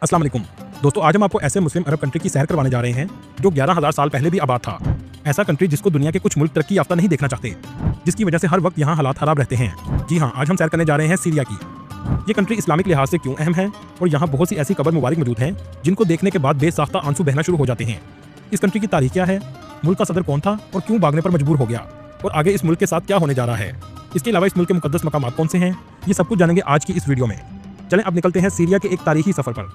अस्सलाम वालेकुम दोस्तों, आज हम आपको ऐसे मुस्लिम अरब कंट्री की सैर करवाने जा रहे हैं जो 11,000 साल पहले भी आबाद था। ऐसा कंट्री जिसको दुनिया के कुछ मुल्क तरक्की याफ्ता नहीं देखना चाहते, जिसकी वजह से हर वक्त यहाँ हालात खराब रहते हैं। जी हाँ, आज हम सैर करने जा रहे हैं सीरिया की। ये कंट्री इस्लामिक लिहाज से क्यों अहम है और यहाँ बहुत सी ऐसी कब्र मुबारक मौजूद हैं जिनको देखने के बाद बेसाख्ता आंसू बहना शुरू हो जाते हैं। इस कंट्री की तारीख क्या है, मुल्क का सदर कौन था और क्यों भागने पर मजबूर हो गया, और आगे इस मुल्क के साथ क्या होने जा रहा है। इसके अलावा इस मुल्क के मुकद्दस मकाम कौन से हैं, ये सब कुछ जानेंगे आज की इस वीडियो में। चलें अब निकलते हैं सीरिया के एक तारीखी सफर पर।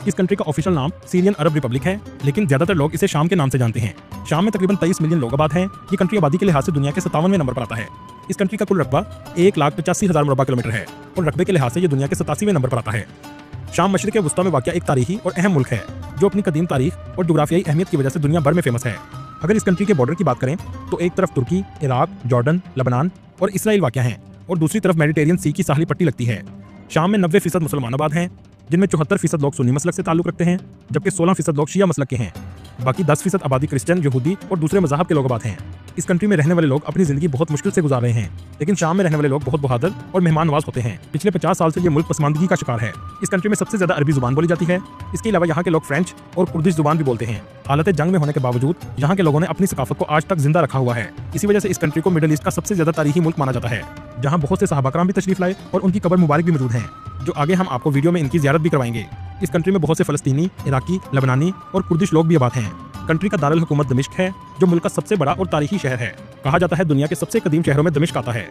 इस कंट्री का ऑफिशियल नाम सीरियन अरब रिपब्लिक है, लेकिन ज्यादातर लोग इसे शाम के नाम से जानते हैं। शाम में तकरीबन 23 मिलियन लोग आबाद हैं। ये कंट्री आबादी के लिहाज से दुनिया के 57वें नंबर पर आता है। इस कंट्री का कुल रकबा 1,85,000 मुरबा किलोमीटर है और रकबे के लिहाज से ये दुनिया के 87वें नंबर पर आता है। शाम मशरिक़ वुस्ता में वाक़या एक तारीखी और अहम मुल्क है जो अपनी कदीम तारीख और जोग्राफियाई अहमियत की वजह से दुनिया भर में फेमस है। अगर इस कंट्री के बॉर्डर की बात करें तो एक तरफ तुर्की, इराक, जॉर्डन, लेबनान और इसराइल वाक़या हैं और दूसरी तरफ मेडिटेरियन सी की साहली पट्टी लगती है। शाम में 90% मुसलमान आबाद हैं, जिनमें 74% लोग सुन्नी मसलक से ताल्लुक़ रखते हैं, जबकि 16% लोग शिया मसलक के हैं। बाकी 10% आबादी क्रिश्चियन, यहूदी और दूसरे मज़हब के लोग आबाद हैं। इस कंट्री में रहने वाले लोग अपनी ज़िंदगी बहुत मुश्किल से गुजार रहे हैं, लेकिन शाम में रहने वाले लोग बहुत बहादुर और मेहमान नवाज होते हैं। पिछले 50 साल से ये मुल्क पसमानदगी का शिकार है। इस कंट्री में सबसे ज़्यादा अरबी ज़ुबान बोली जाती है। इसके अलावा यहाँ के लोग फ्रेंच और कुर्दिश ज़ुबान भी बोलते हैं। हालत जंग में होने के बावजूद यहाँ के लोगों ने अपनी सकाफत को आज तक जिंदा रखा हुआ है। इसी वजह से इस कंट्री को मिडिल ईस्ट का सबसे ज़्यादा तारीखी मुल्क माना जाता है, जहाँ बहुत से सहाबा कराम भी तशरीफ लाए और उनकी कब्र मुबारक भी मौजूद हैं, जो आगे हम आपको वीडियो में इनकी ज़ियारत भी करवाएंगे। इस कंट्री में बहुत से फ़लस्तीनी, इराकी, लेबनानी और कुर्दिश लोग भी आबाद हैं। कंट्री का दारुल हुकूमत दमिश्क है, जो मुल्क का सबसे बड़ा और तारीखी शहर है। कहा जाता है दुनिया के सबसे कदीम शहरों में दमिश्क आता है।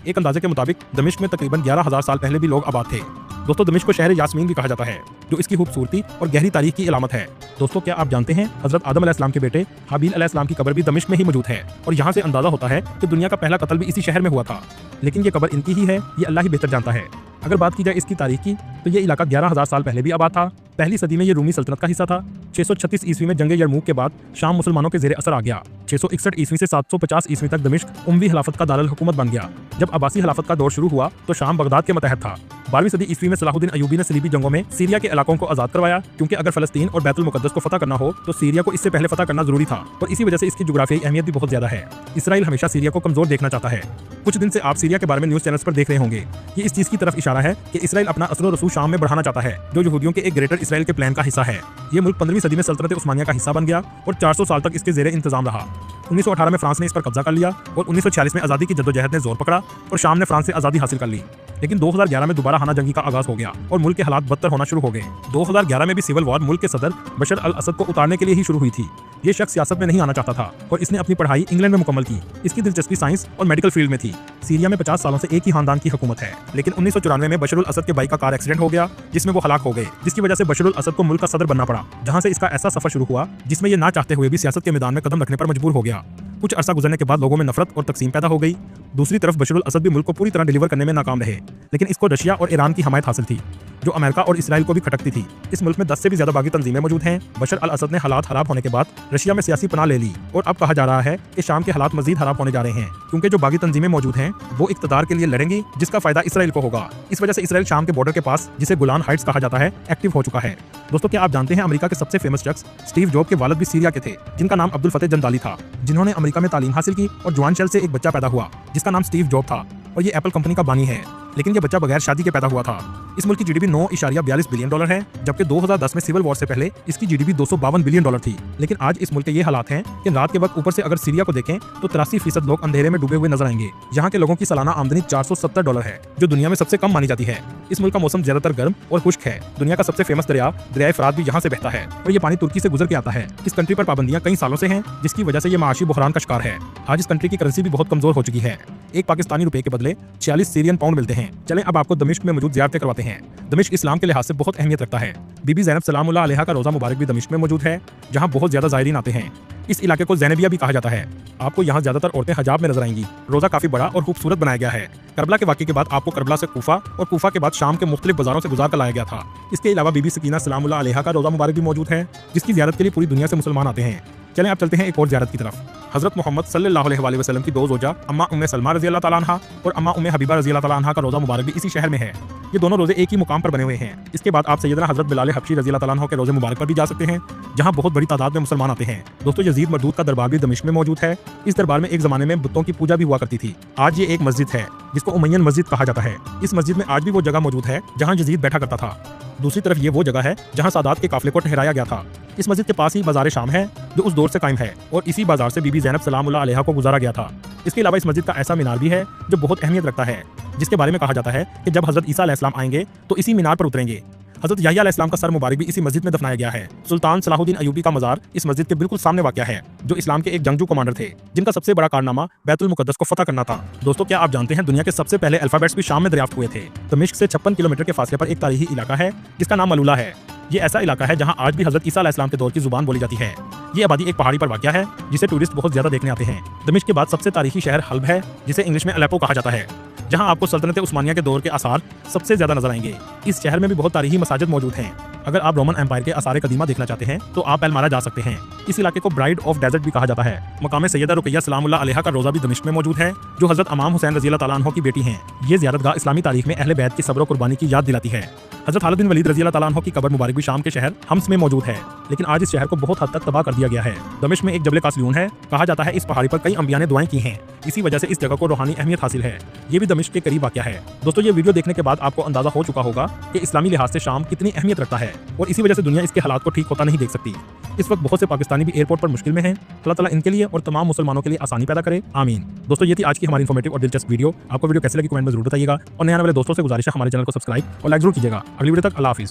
एक अंदाजे के मुताबिक दमिश्क में तकरीबन 11,000 साल पहले भी लोग आबाद थे। दोस्तों, दमिश्क को शहर यास्मीन भी कहा जाता है, जो इसकी खूबसूरती और गहरी तारीख की अलामत है। दोस्तों, क्या आप जानते हैं हजरत आदम अलैहिस्सलाम के बेटे हाबील अलैहिस्सलाम की कब्र भी दमिश्क में ही मौजूद है, और यहाँ से अंदाजा होता है कि दुनिया का पहला कत्ल भी इसी शहर में हुआ था। लेकिन ये कब्र इनकी ही है, ये अल्लाह ही बेहतर जानता है। अगर बात की जाए इसकी तारीख की, तो ये इलाका 11,000 साल पहले भी आबाद था। पहली सदी में ये रूमी सल्तनत का हिस्सा था। 636 ईस्वी में जंग यरमूक के बाद शाम मुसलमानों के ज़ेरे असर आ गया। 661 ईस्वी से 750 ईस्वी तक दमिश्क उम्वी खिलाफत का दारुल हुकूमत बन गया। जब अब्बासी खिलाफत का दौर शुरू हुआ तो शाम बगदाद के मतहत था। 12वीं सदी ईस्वी में सलाहुद्दीन अयूबी ने सलीबी जंगों में सीरिया के इलाकों को आज़ाद करवाया, क्योंकि अगर फ़लस्तीन और बैतुल मुक़द्दस को फतह करना हो तो सीरिया को इससे पहले फतह करना जरूरी था, और इसी वजह से इसकी जुग्राफियाई अहमियत भी बहुत ज़्यादा है। इसराइल हमेशा सीरिया को कमज़ोर देखना चाहता है। कुछ दिन से आप सीरिया के बारे में न्यूज़ चैनल्स पर देख रहे होंगे। ये इस चीज़ की तरफ इशारा है कि इसराइल अपना असर और रसूख शाम में बढ़ाना चाहता है, जो यहूदियों के एक ग्रेटर इसराइल के प्लान का हिस्सा है। ये मुल्क 15वीं सदी में सल्तनत उस्मानिया का हिस्सा बन गया और 400 साल तक इसके ज़ेरे इंतजाम रहा। 1918 में फ्रांस ने इस पर कब्जा कर लिया और 1946 में आज़ादी की जद्दोजहद ने जोर पकड़ा और शाम ने फ्रांस से आज़ादी हासिल कर ली। लेकिन 2011 में दोबारा हाना जंगी का आगाज हो गया और मुल्क के हालात बदतर होना शुरू हो गए। 2011 में भी सिविल वॉर मुल्क के सदर बशर अल असद को उतारने के लिए ही शुरू हुई थी। ये शख्स सियासत में नहीं आना चाहता था और इसने अपनी पढ़ाई इंग्लैंड में मुकम्मल की। इसकी दिलचस्पी साइंस और मेडिकल फील्ड में थी। सीरिया में 50 सालों से एक ही खानदान की हुकूमत है, लेकिन 1994 में बशर अल असद के भाई का कार एक्सीडेंट हो गया, जिसमें वो हलाक हो गए, जिसकी वजह से बशर अल असद को मुल्क का सदर बनना पड़ा, जहां से इसका ऐसा सफर शुरू हुआ जिसमें ये ना चाहते हुए भी सियासत के मैदान में कदम रखने पर मजबूर हो गया। कुछ अरसा गुजरने के बाद लोगों में नफरत और तकसीम पैदा हो गई। दूसरी तरफ बशर अल असद भी मुल्क को पूरी तरह डिलीवर करने में नाकाम रहे, लेकिन इसको रशिया और ईरान की हमायत हासिल थी, जो अमेरिका और इसराइल को भी खटकती थी। इस मुल्क में 10 से भी ज्यादा बागी तंजीमें मौजूद हैं। बशर अल असद ने हालात खराब होने के बाद रशिया में सियासी पनाह ले ली और अब कहा जा रहा है कि शाम के हालात मजीद खराब होने जा रहे हैं, क्योंकि जो बागी तंजीमें मौजूद हैं वो इक़्तिदार के लिए लड़ेंगी, जिसका फायदा इसराइल को होगा। इस वजह से इसराइल शाम के बॉर्डर के पास, जिसे गुलान हाइट्स कहा जाता है, एक्टिव हो चुका है। दोस्तों, क्या आप जानते हैं अमेरिका के सबसे फेमस शख्स स्टीव जॉब के वालिद भी सीरिया के थे, जिनका नाम अब्दुल फतेह जंदाली था, जिन्होंने अमेरिका में तालीम हासिल की और जवान शैल से एक बच्चा पैदा हुआ जिसका नाम स्टीव जॉब था, और ये एप्पल कंपनी का बानी है। लेकिन ये बच्चा बगैर शादी के पैदा हुआ था। इस मुल्क की जीडीपी 9.42 बिलियन डॉलर है, जबकि 2010 में सिविल वॉर से पहले इसकी जीडीपी 252 बिलियन डॉलर थी। लेकिन आज इस मुल्क के ये हालात हैं कि रात के वक्त ऊपर से अगर सीरिया को देखें तो 83% लोग अंधेरे में डूबे हुए नजर आएंगे। यहाँ के लोगों की सालाना आमदनी 470 डॉलर है, जो दुनिया में सबसे कम मानी जाती है। इस मुल्क का मौसम ज्यादातर गर्म और खुश्क है। दुनिया का सबसे फेमस दरिया फरात भी यहाँ से बहता है और ये पानी तुर्की से गुजर के आता है। इस कंट्री पर पाबंदियां कई सालों से हैं, जिसकी वजह से ये माशी बहरान का शिकार है। आज इस कंट्री की करेंसी भी बहुत कमजोर हो चुकी है। एक पाकिस्तानी रुपए के बदले 46 सीरियन पाउंड मिलते हैं। चलें अब आपको दमिश्क में मौजूद ज़ियारतें करवाते हैं। दमिश्क इस्लाम के लिहाज से बहुत अहमियत रखता है। बीबी ज़ैनब सलामुल्लाह अलैहा का रोज़ा मुबारक भी दमिश्क में मौजूद है, जहाँ बहुत ज़्यादा ज़ायरीन आते हैं। इस इलाके को ज़ैनबिया भी कहा जाता है। आपको यहाँ ज़्यादातर औरतें हजाब में नजर आएंगी। रोज़ा काफ़ी बड़ा और खूबसूरत बनाया गया है। करबला के वाक़े के बाद आपको करबला से कूफा और कूफा के बाद शाम के मुख्तलिफ बाजारों से गुजार कर लाया गया था। इसके अलावा बीबी सकीना सलामुल्लाह अलैहा का रोज़ा मुबारक भी मौजूद है, जिसकी ज़ियारत के लिए पूरी दुनिया से मुसलमान आते हैं। चलें आप चलते हैं एक और ज़ियारत की तरफ। हज़रत मोहम्मद सल्लल्लाहु अलैहि वसल्लम की दो ज़ौजा अम्मा उम्मे सलमा रज़ी अल्लाह तआला अन्हा और अम्मा उम्मे हबीबा रज़ी अल्लाह तआला अन्हा का रोज़ा मुबारक भी इसी शहर में है। ये दोनों रोज़े एक ही मुकाम पर बने हुए हैं। इसके बाद आप सैयदना हज़रत बिलाल हबशी रज़ी अल्लाह तआला अन्हु के रोज़े मुबारक पर भी जा सकते हैं, जहाँ बहुत बड़ी तादाद में मुसलमान आते हैं। दोस्तों यजीद मरदूद का दरबार भी दमिश्क में मौजूद है। इस दरबार में एक ज़माने में बुतों की पूजा भी हुआ करती थी। आज ये एक मस्जिद है जिसको उमय्यन मस्जिद कहा जाता है। इस मस्जिद में आज भी वो जगह मौजूद है जहाँ यजीद बैठा करता था। दूसरी तरफ ये वो जगह है जहाँ सादात के काफिले को ठहराया गया था। इस मस्जिद के पास ही बाजार शाम है जो उस दौर से कायम है और इसी बाजार से बीबी ज़ैनब सलामुल्लाह अलैहा को गुजारा गया था। इसके अलावा इस मस्जिद का ऐसा मीनार भी है जो बहुत अहमियत रखता है, जिसके बारे में कहा जाता है कि जब हज़रत ईसा अलैहिस्सलाम आएंगे तो इसी मीनार पर उतरेंगे। हज़रत याह्या अलैहिस्सलाम का सर मुबारक भी इसी मस्जिद में दफनाया गया है। सुल्तान सलाहुद्दीन अयूबी का मज़ार इस मस्जिद के बिल्कुल सामने वाक़या है, जो इस्लाम के एक जंगजू कमांडर थे जिनका सबसे बड़ा कारनामा बैतुल मुक़द्दस को फतह करना था। दोस्तों क्या आप जानते हैं दुनिया के सबसे पहले अल्फ़ाबेट्स भी शाम में दरियाफ्त हुए थे। दमिश्क से 56 किलोमीटर के फासले पर एक तारीखी इलाका है जिसका नाम मलूला है। ये ऐसा इलाका है जहाँ आज भी हज़रत ईसा अलैहिस्सलाम के दौर की जुबान बोली जाती है। ये आबादी एक पहाड़ी पर वाक़या है जिसे टूरिस्ट बहुत ज़्यादा देखने आते हैं। दमिश्क के बाद सबसे तारीखी शहर हल्ब है, जिसे इंग्लिश में अलेप्पो कहा जाता है, जहाँ आपको सल्तनत उस्मानिया के दौर के आसार सबसे ज़्यादा नजर आएंगे। इस शहर में भी बहुत तारीखी मसाजिद मौजूद हैं। अगर आप रोमन एम्पायर के आसार कदीमा देखना चाहते हैं तो आप एलमारा जा सकते हैं। इस इलाके को ब्राइड ऑफ डेजर्ट भी कहा जाता है। मकाम सैयदा रुकैया सलामुल्लाह अलैहा का रोज़ा भी दमिश्क में मौजूद है, जो हज़रत इमाम हुसैन रज़ी अल्लाह तआला अन्हु की बेटी हैं। ये ज़ियारतगाह इस्लामी तारीख में अहले बैत की सब्र और कुर्बानी की याद दिलाती है। हज़रत खालिद बिन वलीद रज़ी अल्लाह तआला अन्हु की कब्र मुबारक भी शाम के शहर हम्स में मौजूद है, लेकिन आज इस शहर को बहुत हद तक तबाह कर दिया गया है। दमिश्क में एक जबल कासलून है। कहा जाता है इस पहाड़ी पर कई अंबिया ने दुआएं की हैं, इसी वजह से इस जगह को रूहानी अहमियत हासिल है। ये भी दमिश्क के करीब वाक़या है। दोस्तों ये वीडियो देखने के बाद आपको अंदाजा हो चुका होगा कि इस्लामी लिहाज से शाम कितनी अहमियत रखता है और इसी वजह से दुनिया इसके हालात को ठीक होता नहीं देख सकती। इस वक्त बहुत से पाकिस्तानी भी एयरपोर्ट पर मुश्किल में हैं। अल्लाह ताला इनके लिए और तमाम मुसलमानों के लिए आसानी पैदा करे, आमीन। दोस्तों ये थी आज की हमारी इन्फॉर्मेटिव और दिलचस्प वीडियो। आपको वीडियो कैसे लगी कमेंट में जरूर बताइएगा और नए आने वाले दोस्तों से गुजारिश है हमारे चैनल को सब्सक्राइब और लाइक जरूर कीजिएगा। अगली वीडियो तक अल्लाह हाफिज़।